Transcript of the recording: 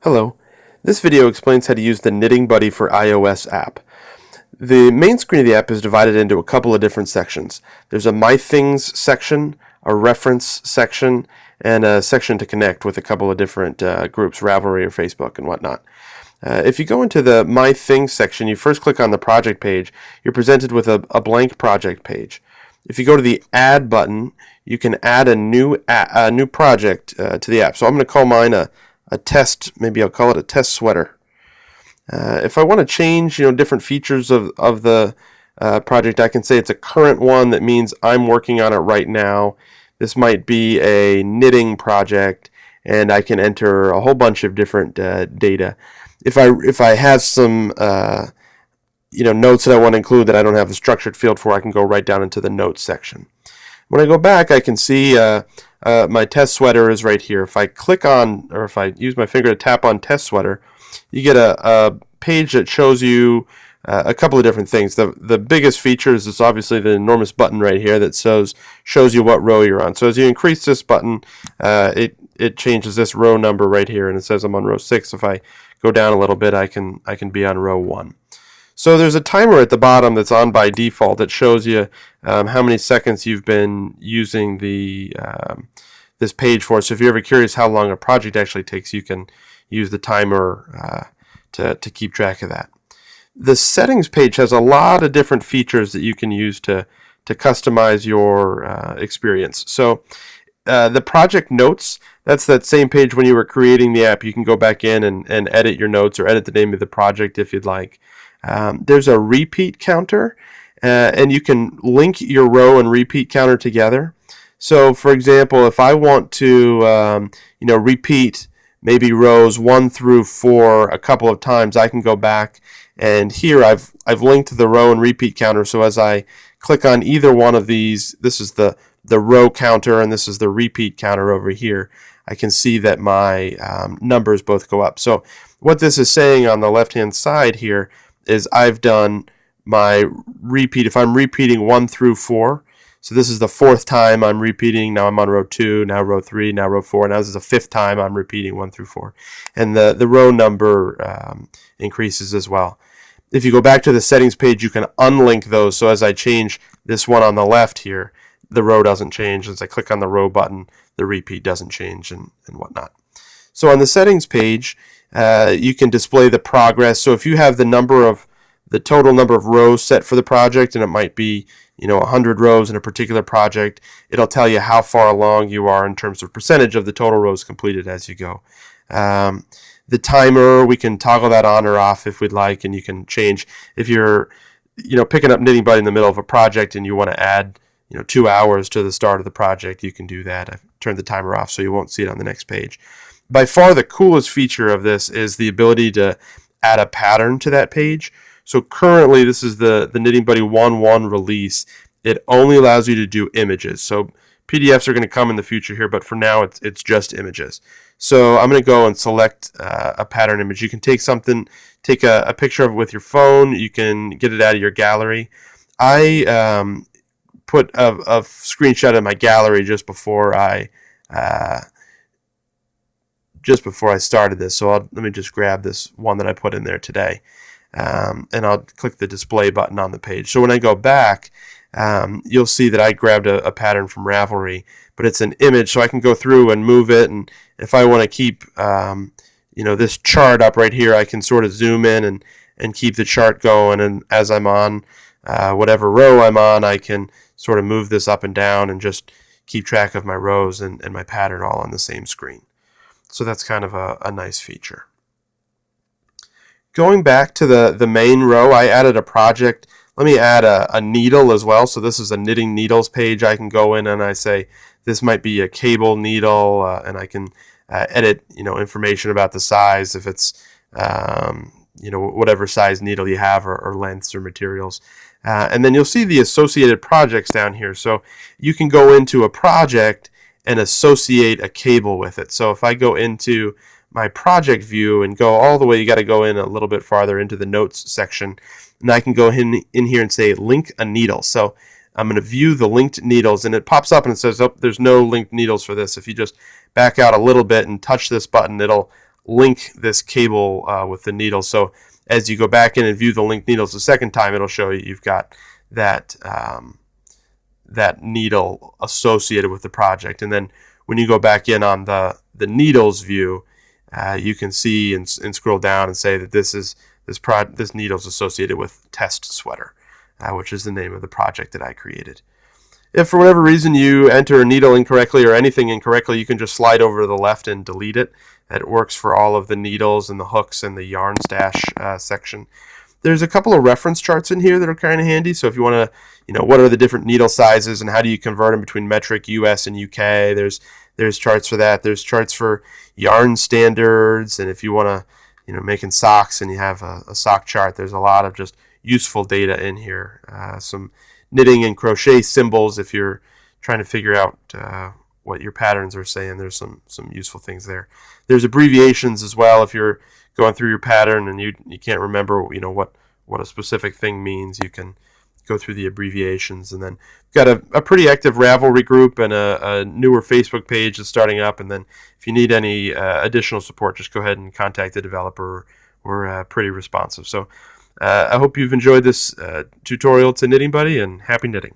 Hello. This video explains how to use the Knitting Buddy for iOS app. The main screen of the app is divided into a couple of different sections. There's a My Things section, a Reference section, and a section to connect with a couple of different groups, Ravelry or Facebook and whatnot. If you go into the My Things section, you first click on the project page, you're presented with a blank project page. If you go to the Add button, you can add a new project to the app. So I'm going to call mine a test, maybe I'll call it a test sweater. If I want to change, different features of the project, I can say it's a current one. That means I'm working on it right now. This might be a knitting project, and I can enter a whole bunch of different data. If I have some notes that I want to include that I don't have the structured field for, I can go right down into the notes section. When I go back, I can see my test sweater is right here. If I click on, or if I use my finger to tap on test sweater, you get a page that shows you a couple of different things. The biggest feature is obviously the enormous button right here that shows you what row you're on. So as you increase this button, it changes this row number right here, and it says I'm on row 6. If I go down a little bit, I can be on row 1. So there's a timer at the bottom that's on by default that shows you how many seconds you've been using this page for. So if you're ever curious how long a project actually takes, you can use the timer to keep track of that. The settings page has a lot of different features that you can use to customize your experience. So the project notes, that's that same page when you were creating the app. You can go back in and edit your notes or edit the name of the project if you'd like. There's a repeat counter, and you can link your row and repeat counter together. So, for example, if I want to, repeat maybe rows 1 through 4 a couple of times, I can go back, and here I've linked the row and repeat counter. So as I click on either one of these, this is the row counter, and this is the repeat counter over here. I can see that my numbers both go up. So what this is saying on the left-hand side here is I've done my repeat. If I'm repeating 1 through 4, so this is the 4th time I'm repeating. Now I'm on row 2, now row 3, now row 4. Now this is the 5th time I'm repeating 1 through 4. And the row number increases as well. If you go back to the settings page, you can unlink those. So as I change this one on the left here, the row doesn't change. As I click on the row button, the repeat doesn't change and whatnot. So on the settings page, you can display the progress. So if you have the total number of rows set for the project, and it might be 100 rows in a particular project, it'll tell you how far along you are in terms of percentage of the total rows completed as you go. The timer, we can toggle that on or off if we'd like, and you can change if you're picking up Knitting Buddy in the middle of a project and you want to add 2 hours to the start of the project. You can do that. I've turned the timer off so you won't see it on the next page. By far the coolest feature of this is the ability to add a pattern to that page. So currently this is the Knitting Buddy 1.1 release. It only allows you to do images. So PDFs are going to come in the future here, but for now it's just images. So I'm going to go and select a pattern image. You can take a picture of it with your phone. You can get it out of your gallery. I put a screenshot of my gallery just before I started this. So let me just grab this one that I put in there today, and I'll click the display button on the page. So when I go back, you'll see that I grabbed a pattern from Ravelry, but it's an image, so I can go through and move it. And if I want to keep this chart up right here, I can sort of zoom in and keep the chart going. And as I'm on whatever row I'm on, I can sort of move this up and down and just keep track of my rows and my pattern all on the same screen. So that's kind of a nice feature. Going back to the main row, I added a project. Let me add a needle as well. So this is a knitting needles page. I can go in and I say this might be a cable needle, and I can edit information about the size, if it's whatever size needle you have, or lengths or materials. And then you'll see the associated projects down here. So you can go into a project and associate a cable with it. So if I go into my project view and go all the way, you got to go in a little bit farther into the notes section, and I can go in here and say link a needle. So I'm going to view the linked needles, and it pops up and it says, oh, there's no linked needles for this. If you just back out a little bit and touch this button, it'll link this cable with the needles. So as you go back in and view the linked needles the second time, it'll show you you've got that that needle associated with the project. And then when you go back in on the needles view, you can see and scroll down and say that this needle is associated with test sweater, which is the name of the project that I created. If for whatever reason you enter a needle incorrectly or anything incorrectly, you can just slide over to the left and delete it. That works for all of the needles and the hooks and the yarn stash section. There's a couple of reference charts in here that are kind of handy. So if you want to, what are the different needle sizes and how do you convert them between metric, US, and UK? There's charts for that. There's charts for yarn standards, and if you want to, making socks and you have a sock chart, there's a lot of just useful data in here. Some knitting and crochet symbols if you're trying to figure out what your patterns are saying. There's some useful things there. There's abbreviations as well if you're going through your pattern and you can't remember what a specific thing means. You can go through the abbreviations. And then we've got a pretty active Ravelry group and a newer Facebook page that's starting up. And then if you need any additional support, just go ahead and contact the developer. We're pretty responsive. So I hope you've enjoyed this tutorial to Knitting Buddy, and happy knitting.